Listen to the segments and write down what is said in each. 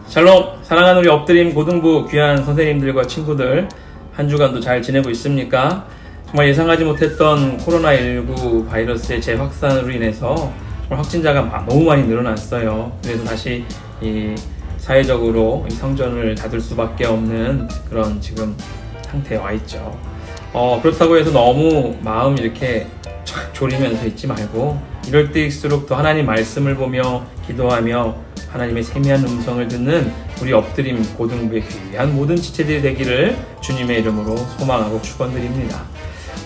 샬롬, 사랑하는 우리 엎드림 고등부 귀한 선생님들과 친구들, 한 주간도 잘 지내고 있습니까? 정말 예상하지 못했던 코로나19 바이러스의 재확산으로 인해서 정말 확진자가 너무 많이 늘어났어요. 그래서 다시 이 사회적으로 이 성전을 닫을 수밖에 없는 그런 지금 상태에 와 있죠. 그렇다고 해서 너무 마음 이렇게 졸이면서 있지 말고, 이럴 때일수록 더 하나님 말씀을 보며 기도하며 하나님의 세미한 음성을 듣는 우리 엎드림 고등부의 귀한 모든 지체들이 되기를 주님의 이름으로 소망하고 축원드립니다.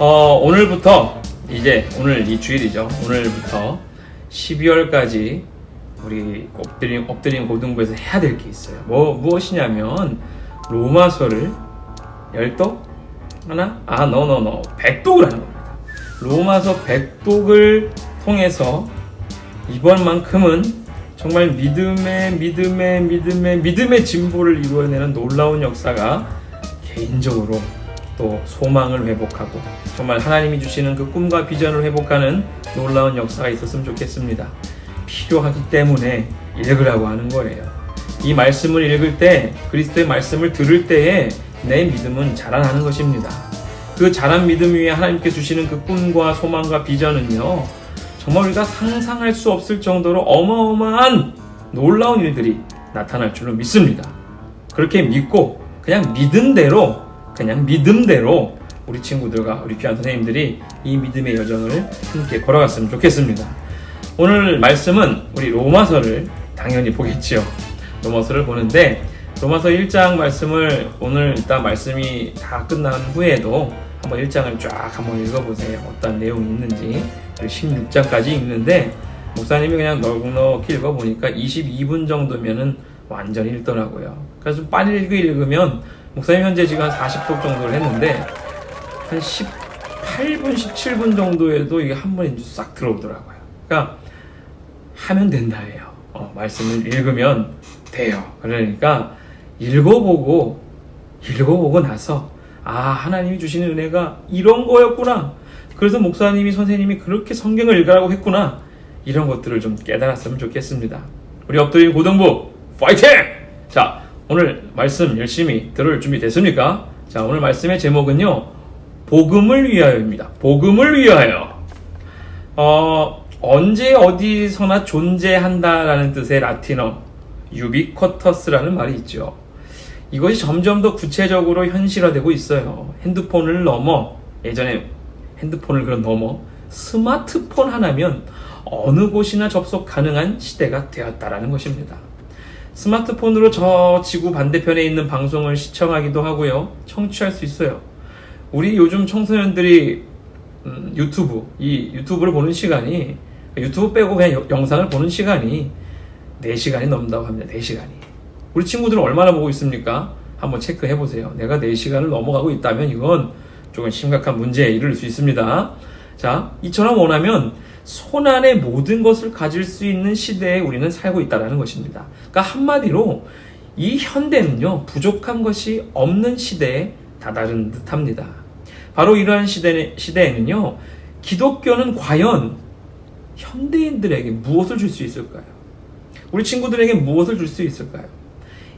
오늘부터 이제 오늘 이 주일이죠. 오늘부터 12월까지 우리 엎드림 고등부에서 해야 될 게 있어요. 무엇이냐면 로마서를 10독? 하나? 100독을 하는 겁니다. 로마서 100독을 통해서 이번만큼은 정말 믿음의 진보를 이루어내는 놀라운 역사가 개인적으로 또 소망을 회복하고 정말 하나님이 주시는 그 꿈과 비전을 회복하는 놀라운 역사가 있었으면 좋겠습니다. 필요하기 때문에 읽으라고 하는 거예요. 이 말씀을 읽을 때, 그리스도의 말씀을 들을 때에 내 믿음은 자라나는 것입니다. 그 자란 믿음 위에 하나님께 주시는 그 꿈과 소망과 비전은요, 정말 우리가 상상할 수 없을 정도로 어마어마한 놀라운 일들이 나타날 줄로 믿습니다. 그렇게 믿고 그냥 믿음대로 우리 친구들과 우리 귀한 선생님들이 이 믿음의 여정을 함께 걸어갔으면 좋겠습니다. 오늘 말씀은 우리 로마서를 당연히 보겠지요. 로마서를 보는데, 로마서 1장 말씀을 오늘 일단 말씀이 다 끝난 후에도 한번 1장을 쫙 한번 읽어보세요. 어떤 내용이 있는지. 16장까지 읽는데 목사님이 그냥 넉넉히 읽어보니까 22분 정도면은 완전히 읽더라고요. 그래서 좀 빨리 읽으면 목사님 현재 지금 한 40속 정도를 했는데 한 18분, 17분 정도에도 이게 한 번에 싹 들어오더라고요. 그러니까 하면 된다예요. 말씀을 읽으면 돼요. 그러니까 읽어보고 나서 하나님이 주시는 은혜가 이런 거였구나. 그래서 목사님이, 선생님이 그렇게 성경을 읽으라고 했구나. 이런 것들을 좀 깨달았으면 좋겠습니다. 우리 엎드림 고등부 파이팅! 자, 오늘 말씀 열심히 들을 준비 됐습니까? 자, 오늘 말씀의 제목은요, 복음을 위하여입니다. 복음을 위하여. 언제 어디서나 존재한다라는 뜻의 라틴어 유비쿼터스라는 말이 있죠. 이것이 점점 더 구체적으로 현실화되고 있어요. 핸드폰을 넘어, 예전에 핸드폰을 넘어 스마트폰 하나면 어느 곳이나 접속 가능한 시대가 되었다라는 것입니다. 스마트폰으로 저 지구 반대편에 있는 방송을 시청하기도 하고요, 청취할 수 있어요. 우리 요즘 청소년들이 유튜브를 보는 시간이, 유튜브 빼고 그냥 영상을 보는 시간이 4시간이 넘는다고 합니다. 4시간이. 우리 친구들은 얼마나 보고 있습니까? 한번 체크해 보세요. 내가 4시간을 넘어가고 있다면 이건 조금 심각한 문제에 이를 수 있습니다. 자, 이처럼 원하면 손안에 모든 것을 가질 수 있는 시대에 우리는 살고 있다는 것입니다. 그러니까 한마디로 이 현대는요, 부족한 것이 없는 시대에 다다른 듯합니다. 바로 이러한 시대에는요, 기독교는 과연 현대인들에게 무엇을 줄 수 있을까요? 우리 친구들에게 무엇을 줄 수 있을까요?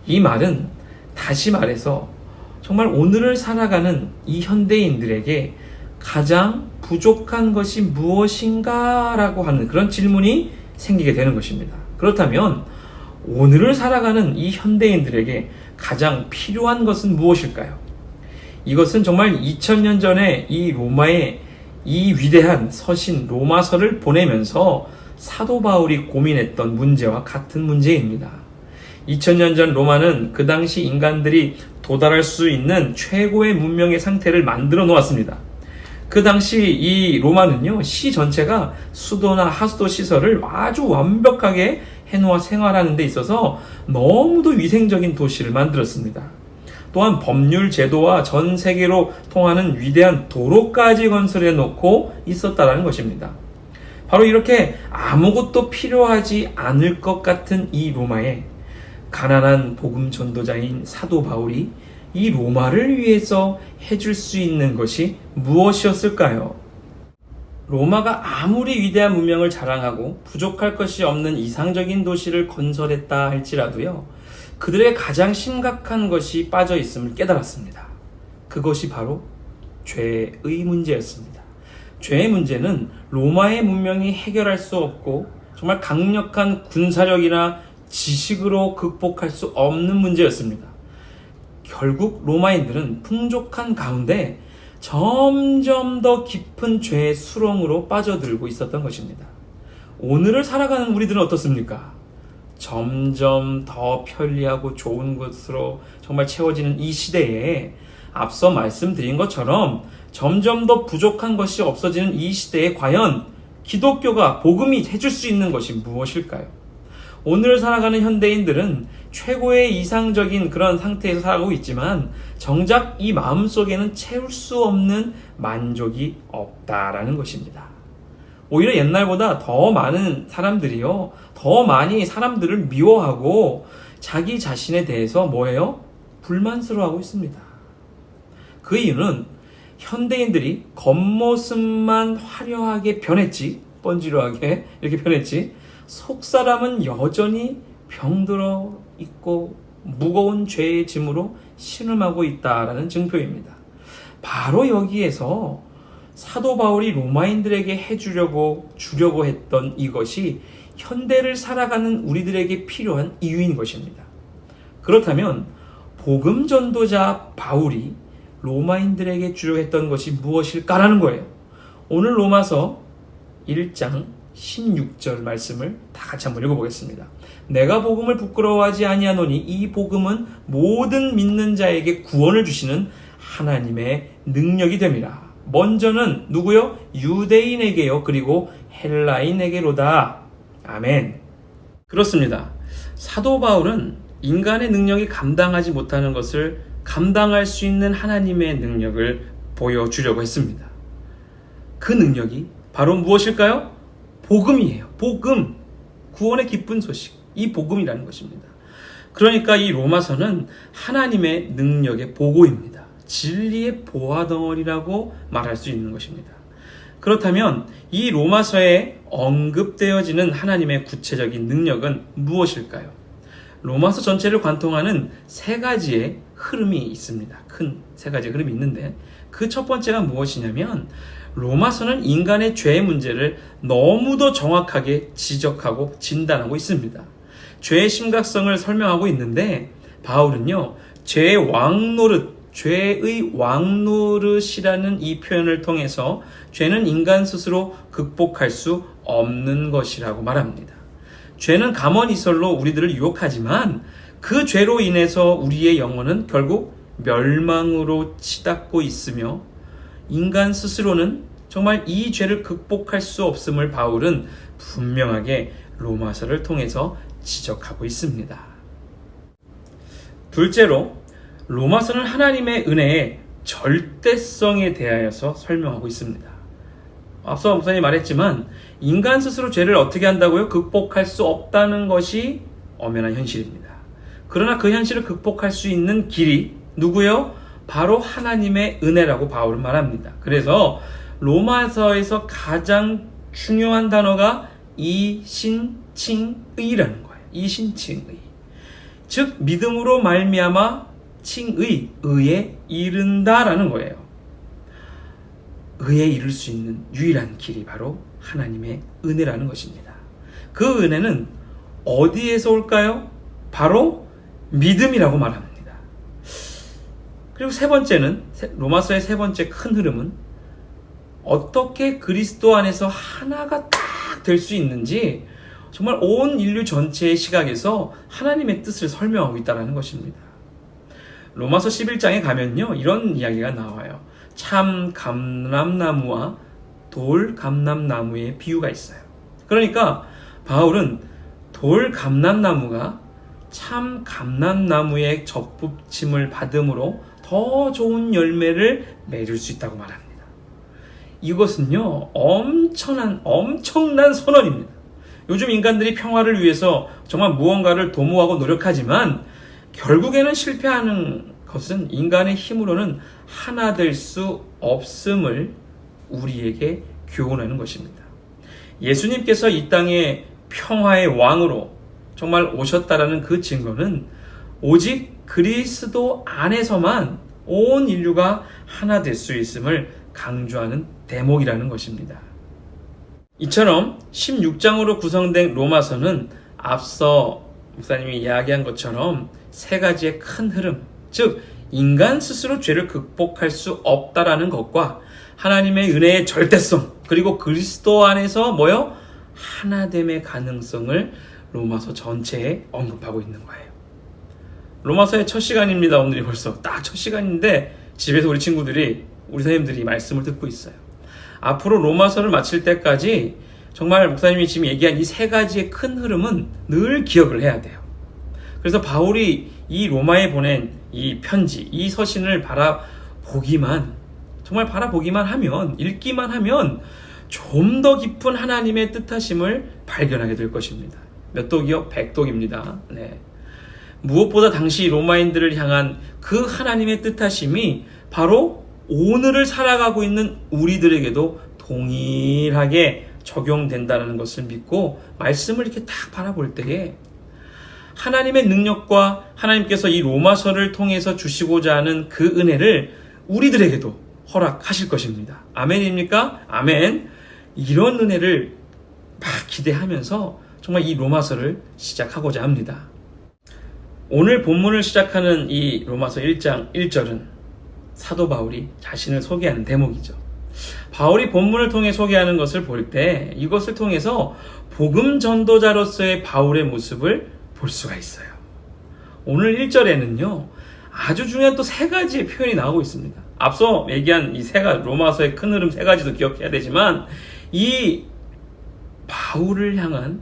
이 말은 다시 말해서 정말 오늘을 살아가는 이 현대인들에게 가장 부족한 것이 무엇인가 라고 하는 그런 질문이 생기게 되는 것입니다. 그렇다면 오늘을 살아가는 이 현대인들에게 가장 필요한 것은 무엇일까요? 이것은 정말 2000년 전에 이 로마의 이 위대한 서신 로마서를 보내면서 사도 바울이 고민했던 문제와 같은 문제입니다. 2000년 전 로마는 그 당시 인간들이 도달할 수 있는 최고의 문명의 상태를 만들어 놓았습니다. 그 당시 이 로마는요, 시 전체가 수도나 하수도 시설을 아주 완벽하게 해놓아 생활하는 데 있어서 너무도 위생적인 도시를 만들었습니다. 또한 법률 제도와 전 세계로 통하는 위대한 도로까지 건설해 놓고 있었다는 것입니다. 바로 이렇게 아무것도 필요하지 않을 것 같은 이 로마에 가난한 복음 전도자인 사도 바울이 이 로마를 위해서 해줄 수 있는 것이 무엇이었을까요? 로마가 아무리 위대한 문명을 자랑하고 부족할 것이 없는 이상적인 도시를 건설했다 할지라도요, 그들의 가장 심각한 것이 빠져 있음을 깨달았습니다. 그것이 바로 죄의 문제였습니다. 죄의 문제는 로마의 문명이 해결할 수 없고 정말 강력한 군사력이나 지식으로 극복할 수 없는 문제였습니다. 결국 로마인들은 풍족한 가운데 점점 더 깊은 죄의 수렁으로 빠져들고 있었던 것입니다. 오늘을 살아가는 우리들은 어떻습니까? 점점 더 편리하고 좋은 것으로 정말 채워지는 이 시대에 앞서 말씀드린 것처럼 점점 더 부족한 것이 없어지는 이 시대에 과연 기독교가 복음이 해줄 수 있는 것이 무엇일까요? 오늘 살아가는 현대인들은 최고의 이상적인 그런 상태에서 살아가고 있지만 정작 이 마음속에는 채울 수 없는 만족이 없다라는 것입니다. 오히려 옛날보다 더 많은 사람들이요, 더 많이 사람들을 미워하고 자기 자신에 대해서 뭐예요? 불만스러워하고 있습니다. 그 이유는 현대인들이 겉모습만 화려하게 변했지, 번지르하게 이렇게 변했지, 속사람은 여전히 병들어 있고 무거운 죄의 짐으로 신음하고 있다라는 증표입니다. 바로 여기에서 사도 바울이 로마인들에게 주려고 했던 이것이 현대를 살아가는 우리들에게 필요한 이유인 것입니다. 그렇다면 복음 전도자 바울이 로마인들에게 주려고 했던 것이 무엇일까라는 거예요. 오늘 로마서 1장 16절 말씀을 다 같이 한번 읽어보겠습니다. 내가 복음을 부끄러워하지 아니하노니 이 복음은 모든 믿는 자에게 구원을 주시는 하나님의 능력이 됨이라. 먼저는 누구요? 유대인에게요. 그리고 헬라인에게로다. 아멘. 그렇습니다. 사도 바울은 인간의 능력이 감당하지 못하는 것을 감당할 수 있는 하나님의 능력을 보여주려고 했습니다. 그 능력이 바로 무엇일까요? 복음이에요. 복음. 구원의 기쁜 소식. 이 복음이라는 것입니다. 그러니까 이 로마서는 하나님의 능력의 보고입니다. 진리의 보화덩어리라고 말할 수 있는 것입니다. 그렇다면 이 로마서에 언급되어지는 하나님의 구체적인 능력은 무엇일까요? 로마서 전체를 관통하는 세 가지의 흐름이 있습니다. 큰 세 가지의 흐름이 있는데 그 첫 번째가 무엇이냐면 로마서는 인간의 죄의 문제를 너무도 정확하게 지적하고 진단하고 있습니다. 죄의 심각성을 설명하고 있는데 바울은요, 죄의 왕노릇이라는 이 표현을 통해서 죄는 인간 스스로 극복할 수 없는 것이라고 말합니다. 죄는 가만히설로 우리들을 유혹하지만 그 죄로 인해서 우리의 영혼은 결국 멸망으로 치닫고 있으며 인간 스스로는 정말 이 죄를 극복할 수 없음을 바울은 분명하게 로마서를 통해서 지적하고 있습니다. 둘째로 로마서는 하나님의 은혜의 절대성에 대하여서 설명하고 있습니다. 앞서 목사님이 말했지만 인간 스스로 죄를 어떻게 한다고요? 극복할 수 없다는 것이 엄연한 현실입니다. 그러나 그 현실을 극복할 수 있는 길이 누구요? 바로 하나님의 은혜라고 바울은 말합니다. 그래서 로마서에서 가장 중요한 단어가 이신칭의라는 거예요. 이신칭의. 즉 믿음으로 말미암아 칭의, 의에 이른다라는 거예요. 의에 이를 수 있는 유일한 길이 바로 하나님의 은혜라는 것입니다. 그 은혜는 어디에서 올까요? 바로 믿음이라고 말합니다. 그리고 세 번째는, 로마서의 세 번째 큰 흐름은 어떻게 그리스도 안에서 하나가 딱 될 수 있는지 정말 온 인류 전체의 시각에서 하나님의 뜻을 설명하고 있다는 것입니다. 로마서 11장에 가면요, 이런 이야기가 나와요. 참 감람나무와 돌 감람나무의 비유가 있어요. 그러니까 바울은 돌 감람나무가 참 감람나무의 접붙임을 받음으로 더 좋은 열매를 맺을 수 있다고 말합니다. 이것은요, 엄청난 선언입니다. 요즘 인간들이 평화를 위해서 정말 무언가를 도모하고 노력하지만 결국에는 실패하는 것은 인간의 힘으로는 하나 될 수 없음을 우리에게 교훈하는 것입니다. 예수님께서 이 땅에 평화의 왕으로 정말 오셨다라는 그 증거는 오직 그리스도 안에서만 온 인류가 하나 될 수 있음을 강조하는 대목이라는 것입니다. 이처럼 16장으로 구성된 로마서는 앞서 목사님이 이야기한 것처럼 세 가지의 큰 흐름, 즉 인간 스스로 죄를 극복할 수 없다라는 것과 하나님의 은혜의 절대성, 그리고 그리스도 안에서 하나됨의 가능성을 로마서 전체에 언급하고 있는 거예요. 로마서의 첫 시간입니다. 오늘이 벌써 딱 첫 시간인데 집에서 우리 친구들이, 우리 선생님들이 말씀을 듣고 있어요. 앞으로 로마서를 마칠 때까지 정말 목사님이 지금 얘기한 이 세 가지의 큰 흐름은 늘 기억을 해야 돼요. 그래서 바울이 이 로마에 보낸 이 편지, 이 서신을 정말 바라보기만 하면, 읽기만 하면 좀 더 깊은 하나님의 뜻하심을 발견하게 될 것입니다. 몇 독이요? 100독입니다. 네. 무엇보다 당시 로마인들을 향한 그 하나님의 뜻하심이 바로 오늘을 살아가고 있는 우리들에게도 동일하게 적용된다는 것을 믿고 말씀을 이렇게 딱 바라볼 때에 하나님의 능력과 하나님께서 이 로마서를 통해서 주시고자 하는 그 은혜를 우리들에게도 허락하실 것입니다. 아멘입니까? 아멘. 이런 은혜를 막 기대하면서 정말 이 로마서를 시작하고자 합니다. 오늘 본문을 시작하는 이 로마서 1장 1절은 사도 바울이 자신을 소개하는 대목이죠. 바울이 본문을 통해 소개하는 것을 볼 때 이것을 통해서 복음 전도자로서의 바울의 모습을 볼 수가 있어요. 오늘 1절에는요, 아주 중요한 또 세 가지의 표현이 나오고 있습니다. 앞서 얘기한 이 로마서의 큰 흐름 세 가지도 기억해야 되지만, 이 바울을 향한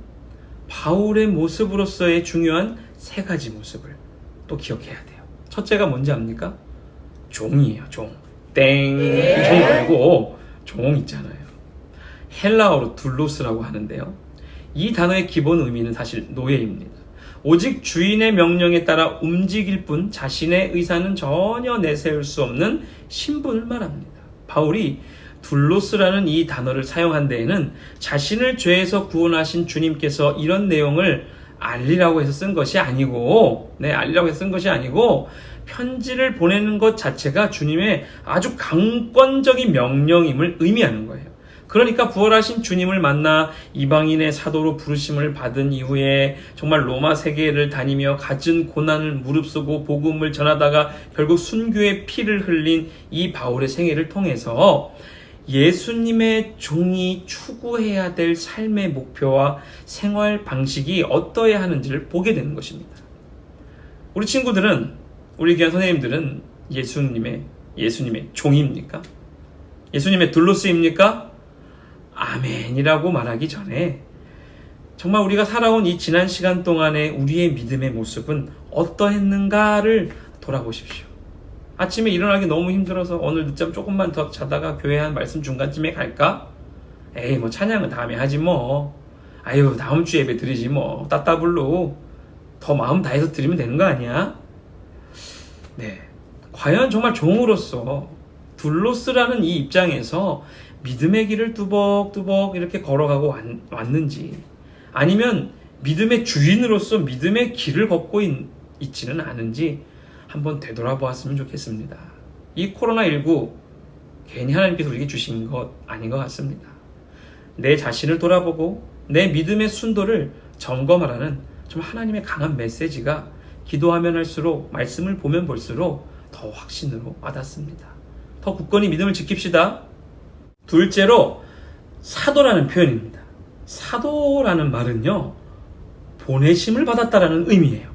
바울의 모습으로서의 중요한 세 가지 모습을 또 기억해야 돼요. 첫째가 뭔지 압니까? 종이에요. 종. 땡. 종 말고 종 있잖아요. 헬라어로 둘로스라고 하는데요. 이 단어의 기본 의미는 사실 노예입니다. 오직 주인의 명령에 따라 움직일 뿐 자신의 의사는 전혀 내세울 수 없는 신분을 말합니다. 바울이 둘로스라는 이 단어를 사용한 데에는 자신을 죄에서 구원하신 주님께서 이런 내용을 알리라고 해서 쓴 것이 아니고, 편지를 보내는 것 자체가 주님의 아주 강권적인 명령임을 의미하는 거예요. 그러니까 부활하신 주님을 만나 이방인의 사도로 부르심을 받은 이후에 정말 로마 세계를 다니며 갖은 고난을 무릅쓰고 복음을 전하다가 결국 순교의 피를 흘린 이 바울의 생애를 통해서 예수님의 종이 추구해야 될 삶의 목표와 생활 방식이 어떠해야 하는지를 보게 되는 것입니다. 우리 친구들은, 우리 귀한 선생님들은 예수님의 종입니까? 예수님의 둘로스입니까? 아멘이라고 말하기 전에 정말 우리가 살아온 이 지난 시간 동안에 우리의 믿음의 모습은 어떠했는가를 돌아보십시오. 아침에 일어나기 너무 힘들어서 오늘 늦잠 조금만 더 자다가 교회 한 말씀 중간쯤에 갈까? 에이, 찬양은 다음에 하지 뭐. 아유, 다음 주 예배 드리지 뭐. 따따블로 더 마음 다해서 드리면 되는 거 아니야? 네. 과연 정말 종으로서 둘로스라는 이 입장에서 믿음의 길을 뚜벅뚜벅 이렇게 걸어가고 왔는지, 아니면 믿음의 주인으로서 믿음의 길을 걷고 있지는 않은지 한번 되돌아보았으면 좋겠습니다. 이 코로나19 괜히 하나님께서 우리에게 주신 것 아닌 것 같습니다. 내 자신을 돌아보고 내 믿음의 순도를 점검하라는 좀 하나님의 강한 메시지가 기도하면 할수록, 말씀을 보면 볼수록 더 확신으로 와닿습니다. 더 굳건히 믿음을 지킵시다. 둘째로 사도라는 표현입니다. 사도라는 말은요, 보내심을 받았다라는 의미예요.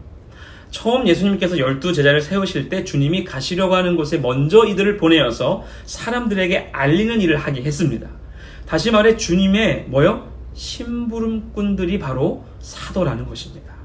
처음 예수님께서 12제자를 세우실 때 주님이 가시려고 하는 곳에 먼저 이들을 보내어서 사람들에게 알리는 일을 하게 했습니다. 다시 말해 주님의 심부름꾼들이 바로 사도라는 것입니다.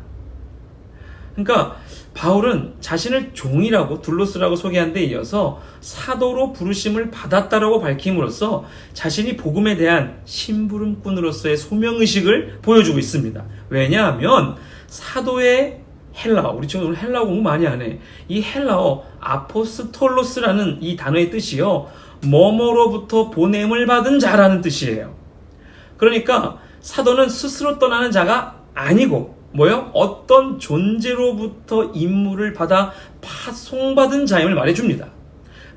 그러니까 바울은 자신을 종이라고, 둘로스라고 소개한 데 이어서 사도로 부르심을 받았다라고 밝힘으로써 자신이 복음에 대한 심부름꾼으로서의 소명의식을 보여주고 있습니다. 왜냐하면 사도의 헬라어, 우리 친구들 헬라어 공부 많이 하네. 이 헬라어 아포스톨로스라는 이 단어의 뜻이요, 뭐뭐로부터 보냄을 받은 자라는 뜻이에요. 그러니까 사도는 스스로 떠나는 자가 아니고 뭐요? 어떤 존재로부터 임무를 받아 파송받은 자임을 말해줍니다.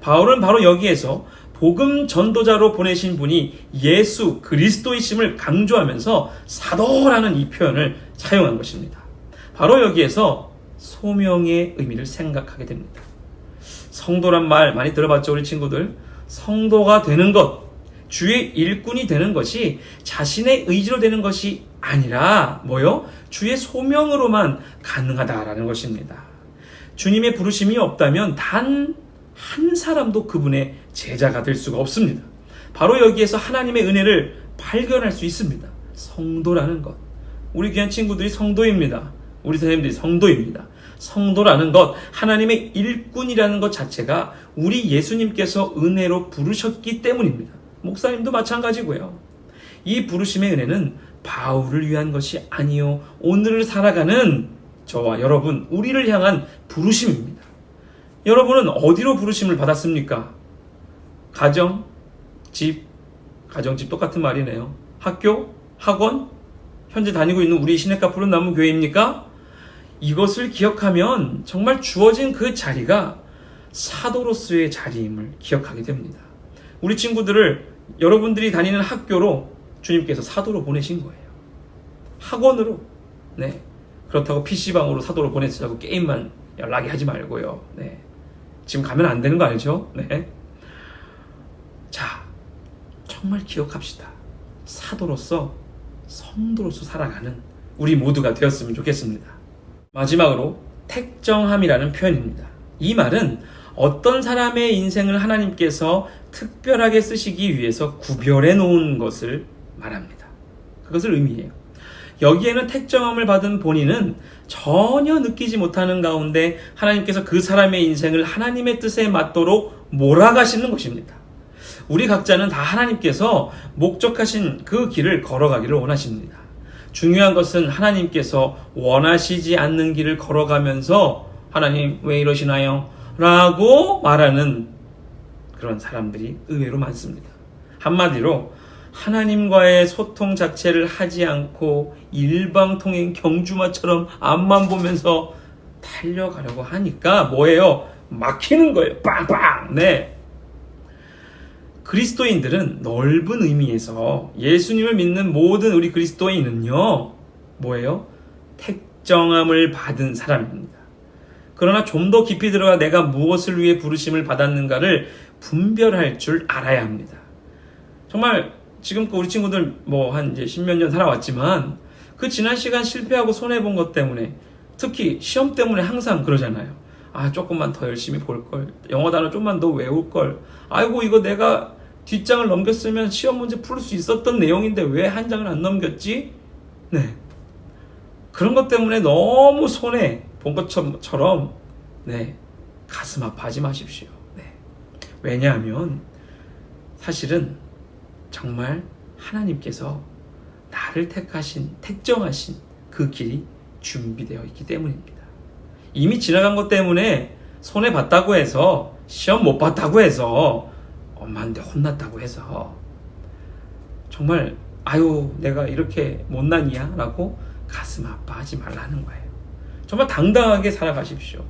바울은 바로 여기에서 복음 전도자로 보내신 분이 예수 그리스도이심을 강조하면서 사도라는 이 표현을 사용한 것입니다. 바로 여기에서 소명의 의미를 생각하게 됩니다. 성도란 말 많이 들어봤죠, 우리 친구들? 성도가 되는 것, 주의 일꾼이 되는 것이 자신의 의지로 되는 것이 아니라 뭐요? 주의 소명으로만 가능하다라는 것입니다. 주님의 부르심이 없다면 단 한 사람도 그분의 제자가 될 수가 없습니다. 바로 여기에서 하나님의 은혜를 발견할 수 있습니다. 성도라는 것. 우리 귀한 친구들이 성도입니다. 우리 선생님들이 성도입니다. 성도라는 것, 하나님의 일꾼이라는 것 자체가 우리 예수님께서 은혜로 부르셨기 때문입니다. 목사님도 마찬가지고요. 이 부르심의 은혜는 바울을 위한 것이 아니요, 오늘을 살아가는 저와 여러분, 우리를 향한 부르심입니다. 여러분은 어디로 부르심을 받았습니까? 가정, 집, 가정집 똑같은 말이네요. 학교, 학원, 현재 다니고 있는 우리 시내가 푸른 나무 교회입니까? 이것을 기억하면 정말 주어진 그 자리가 사도로서의 자리임을 기억하게 됩니다. 우리 친구들을 여러분들이 다니는 학교로 주님께서 사도로 보내신 거예요. 학원으로. 네. 그렇다고 PC방으로 사도로 보내자고 게임만 연락이 하지 말고요. 네. 지금 가면 안 되는 거 알죠? 네. 자, 정말 기억합시다. 사도로서, 성도로서 살아가는 우리 모두가 되었으면 좋겠습니다. 마지막으로 택정함이라는 표현입니다. 이 말은 어떤 사람의 인생을 하나님께서 특별하게 쓰시기 위해서 구별해 놓은 것을 말합니다. 그것을 의미해요. 여기에는 택정함을 받은 본인은 전혀 느끼지 못하는 가운데 하나님께서 그 사람의 인생을 하나님의 뜻에 맞도록 몰아가시는 것입니다. 우리 각자는 다 하나님께서 목적하신 그 길을 걸어가기를 원하십니다. 중요한 것은 하나님께서 원하시지 않는 길을 걸어가면서 하나님 왜 이러시나요? 라고 말하는 그런 사람들이 의외로 많습니다. 한마디로 하나님과의 소통 자체를 하지 않고 일방통행 경주마처럼 앞만 보면서 달려가려고 하니까 뭐예요? 막히는 거예요. 빵빵! 네. 그리스도인들은 넓은 의미에서 예수님을 믿는 모든 우리 그리스도인은요, 뭐예요? 택정함을 받은 사람입니다. 그러나 좀 더 깊이 들어가 내가 무엇을 위해 부르심을 받았는가를 분별할 줄 알아야 합니다. 정말 지금껏 우리 친구들 한 이제 10몇 년 살아왔지만 그 지난 시간 실패하고 손해본 것 때문에, 특히 시험 때문에 항상 그러잖아요. 아, 조금만 더 열심히 볼걸. 영어 단어 좀만 더 외울걸. 아이고, 이거 내가 뒷장을 넘겼으면 시험 문제 풀 수 있었던 내용인데 왜 한 장을 안 넘겼지? 네. 그런 것 때문에 너무 손해 본 것처럼, 네. 가슴 아파하지 마십시오. 네. 왜냐하면 사실은 정말 하나님께서 나를 택정하신 그 길이 준비되어 있기 때문입니다. 이미 지나간 것 때문에 손해봤다고 해서, 시험 못 봤다고 해서, 엄마한테 혼났다고 해서 정말 아유 내가 이렇게 못난이야? 라고 가슴 아파하지 말라는 거예요. 정말 당당하게 살아가십시오.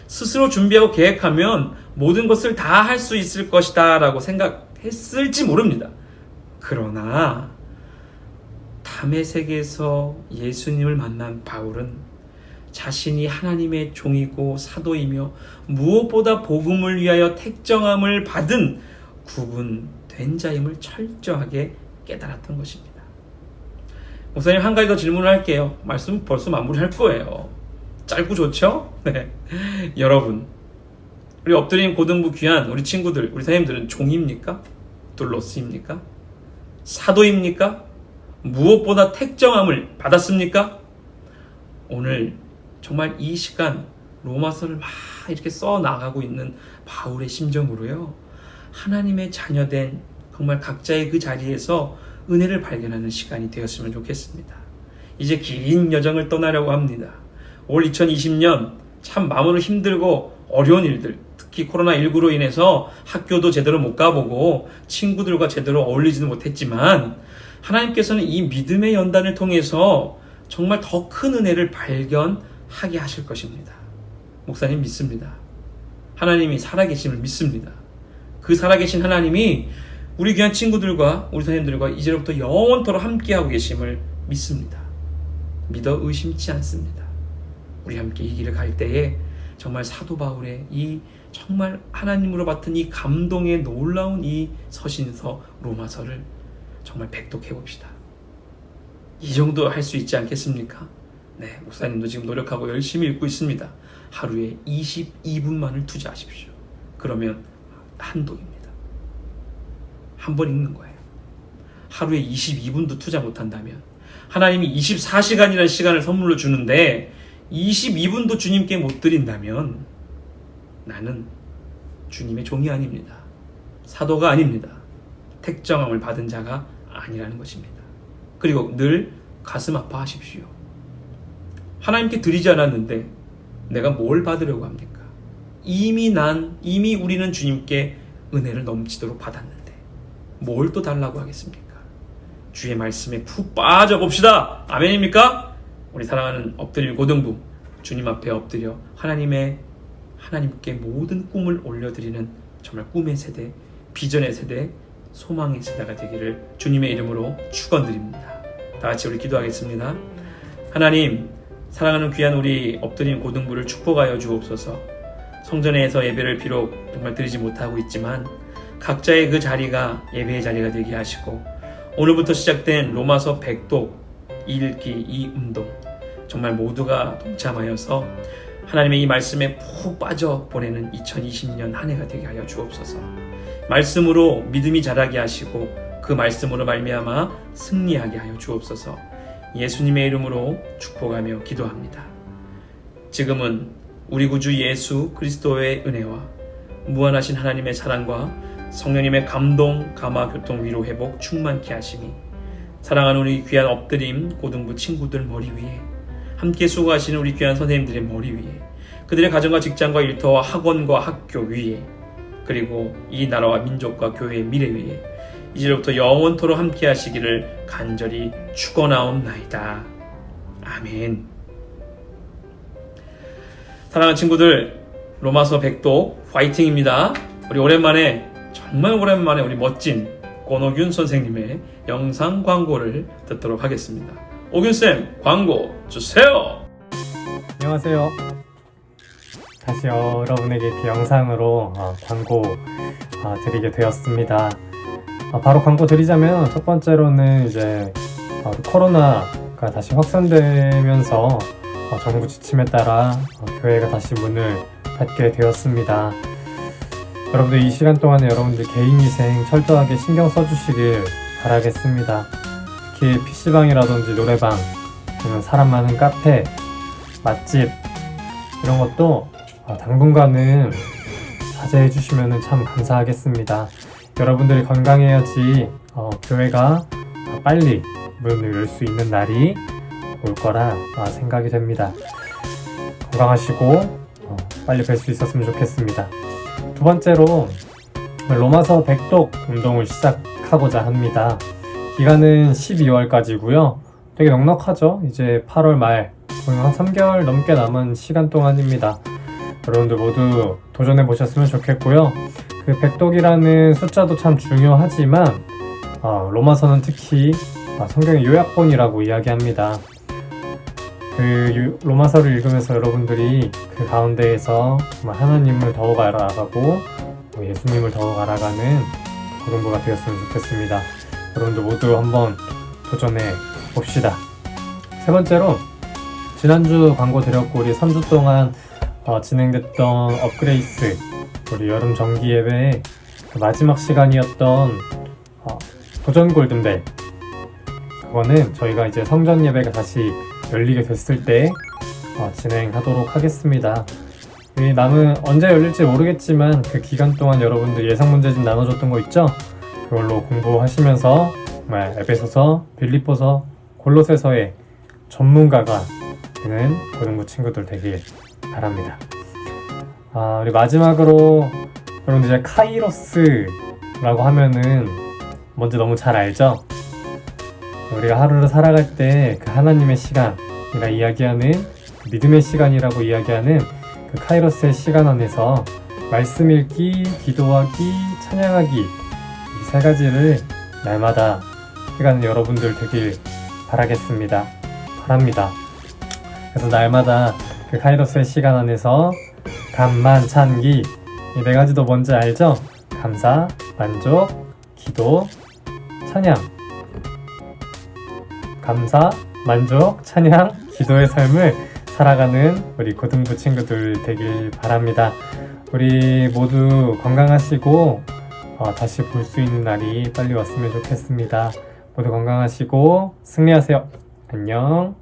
스스로 준비하고 계획하면 모든 것을 다 할 수 있을 것이다 라고 생각했을지 모릅니다. 그러나 담의 세계에서 예수님을 만난 바울은 자신이 하나님의 종이고 사도이며 무엇보다 복음을 위하여 택정함을 받은 구분된 자임을 철저하게 깨달았던 것입니다. 목사님, 한 가지 더 질문을 할게요. 말씀 벌써 마무리할 거예요. 짧고 좋죠? 네. 여러분, 우리 엎드린 고등부 귀한 우리 친구들, 우리 선생님들은 종입니까? 둘로스입니까? 사도입니까? 무엇보다 택정함을 받았습니까? 오늘 정말 이 시간 로마서를 막 이렇게 써 나가고 있는 바울의 심정으로요, 하나님의 자녀된 정말 각자의 그 자리에서 은혜를 발견하는 시간이 되었으면 좋겠습니다. 이제 긴 여정을 떠나려고 합니다. 올 2020년 참 마음으로 힘들고 어려운 일들, 특히 코로나19로 인해서 학교도 제대로 못 가보고 친구들과 제대로 어울리지도 못했지만 하나님께서는 이 믿음의 연단을 통해서 정말 더 큰 은혜를 발견하게 하실 것입니다. 목사님 믿습니다. 하나님이 살아계심을 믿습니다. 그 살아계신 하나님이 우리 귀한 친구들과 우리 선생님들과 이제부터 영원토록 함께하고 계심을 믿습니다. 믿어 의심치 않습니다. 우리 함께 이 길을 갈 때에 정말 사도 바울의 이 정말 하나님으로 받은 이 감동의 놀라운 이 서신서 로마서를 정말 백독해 봅시다. 이 정도 할 수 있지 않겠습니까? 네, 목사님도 지금 노력하고 열심히 읽고 있습니다. 하루에 22분만을 투자하십시오. 그러면 한독입니다. 한 번 읽는 거예요. 하루에 22분도 투자 못한다면 하나님이 24시간이라는 시간을 선물로 주는데 22분도 주님께 못 드린다면 나는 주님의 종이 아닙니다. 사도가 아닙니다. 택정함을 받은 자가 아니라는 것입니다. 그리고 늘 가슴 아파하십시오. 하나님께 드리지 않았는데 내가 뭘 받으려고 합니까? 이미 우리는 주님께 은혜를 넘치도록 받았는데 뭘 또 달라고 하겠습니까? 주의 말씀에 푹 빠져봅시다. 아멘입니까? 우리 사랑하는 엎드릴 고등부 주님 앞에 엎드려 하나님께 모든 꿈을 올려드리는 정말 꿈의 세대, 비전의 세대, 소망의 세대가 되기를 주님의 이름으로 축원드립니다. 다 같이 우리 기도하겠습니다. 하나님, 사랑하는 귀한 우리 엎드린 고등부를 축복하여 주옵소서. 성전에서 예배를 비록 정말 드리지 못하고 있지만 각자의 그 자리가 예배의 자리가 되게 하시고 오늘부터 시작된 로마서 100독 읽기 이 운동 정말 모두가 동참하여서 하나님의 이 말씀에 푹 빠져 보내는 2020년 한 해가 되게 하여 주옵소서. 말씀으로 믿음이 자라게 하시고 그 말씀으로 말미암아 승리하게 하여 주옵소서. 예수님의 이름으로 축복하며 기도합니다. 지금은 우리 구주 예수 그리스도의 은혜와 무한하신 하나님의 사랑과 성령님의 감동, 감화, 교통, 위로, 회복 충만케 하시니 사랑하는 우리 귀한 엎드림 고등부 친구들 머리 위에 함께 수고하시는 우리 귀한 선생님들의 머리 위에 그들의 가정과 직장과 일터와 학원과 학교 위에 그리고 이 나라와 민족과 교회의 미래 위에 이제부터 영원토록 함께 하시기를 간절히 축원하옵나이다. 아멘. 사랑하는 친구들, 로마서 100독 화이팅입니다. 우리 정말 오랜만에 우리 멋진 권오균 선생님의 영상 광고를 듣도록 하겠습니다. 오균쌤, 광고 주세요. 안녕하세요. 다시 여러분에게 이렇게 영상으로 광고 드리게 되었습니다. 바로 광고 드리자면 첫 번째로는 이제 코로나가 다시 확산되면서 정부 지침에 따라 교회가 다시 문을 닫게 되었습니다. 여러분들 이 시간 동안에 여러분들 개인위생 철저하게 신경 써주시길 바라겠습니다. 특히 PC방이라든지 노래방, 사람 많은 카페, 맛집 이런 것도 당분간은 자제해 주시면 참 감사하겠습니다. 여러분들이 건강해야지 교회가 빨리 문을 열 수 있는 날이 올 거라 생각이 됩니다. 건강하시고 빨리 뵐 수 있었으면 좋겠습니다. 두 번째로 로마서 100독 운동을 시작하고자 합니다. 기간은 12월까지고요. 되게 넉넉하죠? 이제 8월 말 거의 한 3개월 넘게 남은 시간 동안입니다. 여러분들 모두 도전해 보셨으면 좋겠고요. 그 100독이라는 숫자도 참 중요하지만 로마서는 특히 성경의 요약본이라고 이야기합니다. 그 로마서를 읽으면서 여러분들이 그 가운데에서 정말 하나님을 더욱 알아가고 예수님을 더욱 알아가는 고등부가 되었으면 좋겠습니다. 여러분들 모두 한번 도전해 봅시다. 세 번째로 지난주 광고 드렸고 우리 3주 동안 진행됐던 업그레이스 우리 여름 정기 예배의 마지막 시간이었던 도전 골든벨, 그거는 저희가 이제 성전 예배가 다시 열리게 됐을 때 진행하도록 하겠습니다. 남은 언제 열릴지 모르겠지만 그 기간 동안 여러분들 예상 문제집 나눠줬던 거 있죠? 그걸로 공부하시면서 정말 에베소서, 빌립보서, 골로새서의 전문가가 되는 고등부 친구들 되길 바랍니다. 우리 마지막으로 여러분들 이제 카이로스라고 하면은 뭔지 너무 잘 알죠? 우리가 하루를 살아갈 때 그 하나님의 시간이라 이야기하는 믿음의 시간이라고 이야기하는 그 카이로스의 시간 안에서 말씀 읽기, 기도하기, 찬양하기 이 세 가지를 날마다 해가는 여러분들 되길 바랍니다. 그래서 날마다 그 카이로스의 시간 안에서 감만 찬기 이 네 가지도 뭔지 알죠? 감사, 만족, 기도, 찬양. 감사, 만족, 찬양, 기도의 삶을 살아가는 우리 고등부 친구들 되길 바랍니다. 우리 모두 건강하시고 다시 볼 수 있는 날이 빨리 왔으면 좋겠습니다. 모두 건강하시고 승리하세요. 안녕.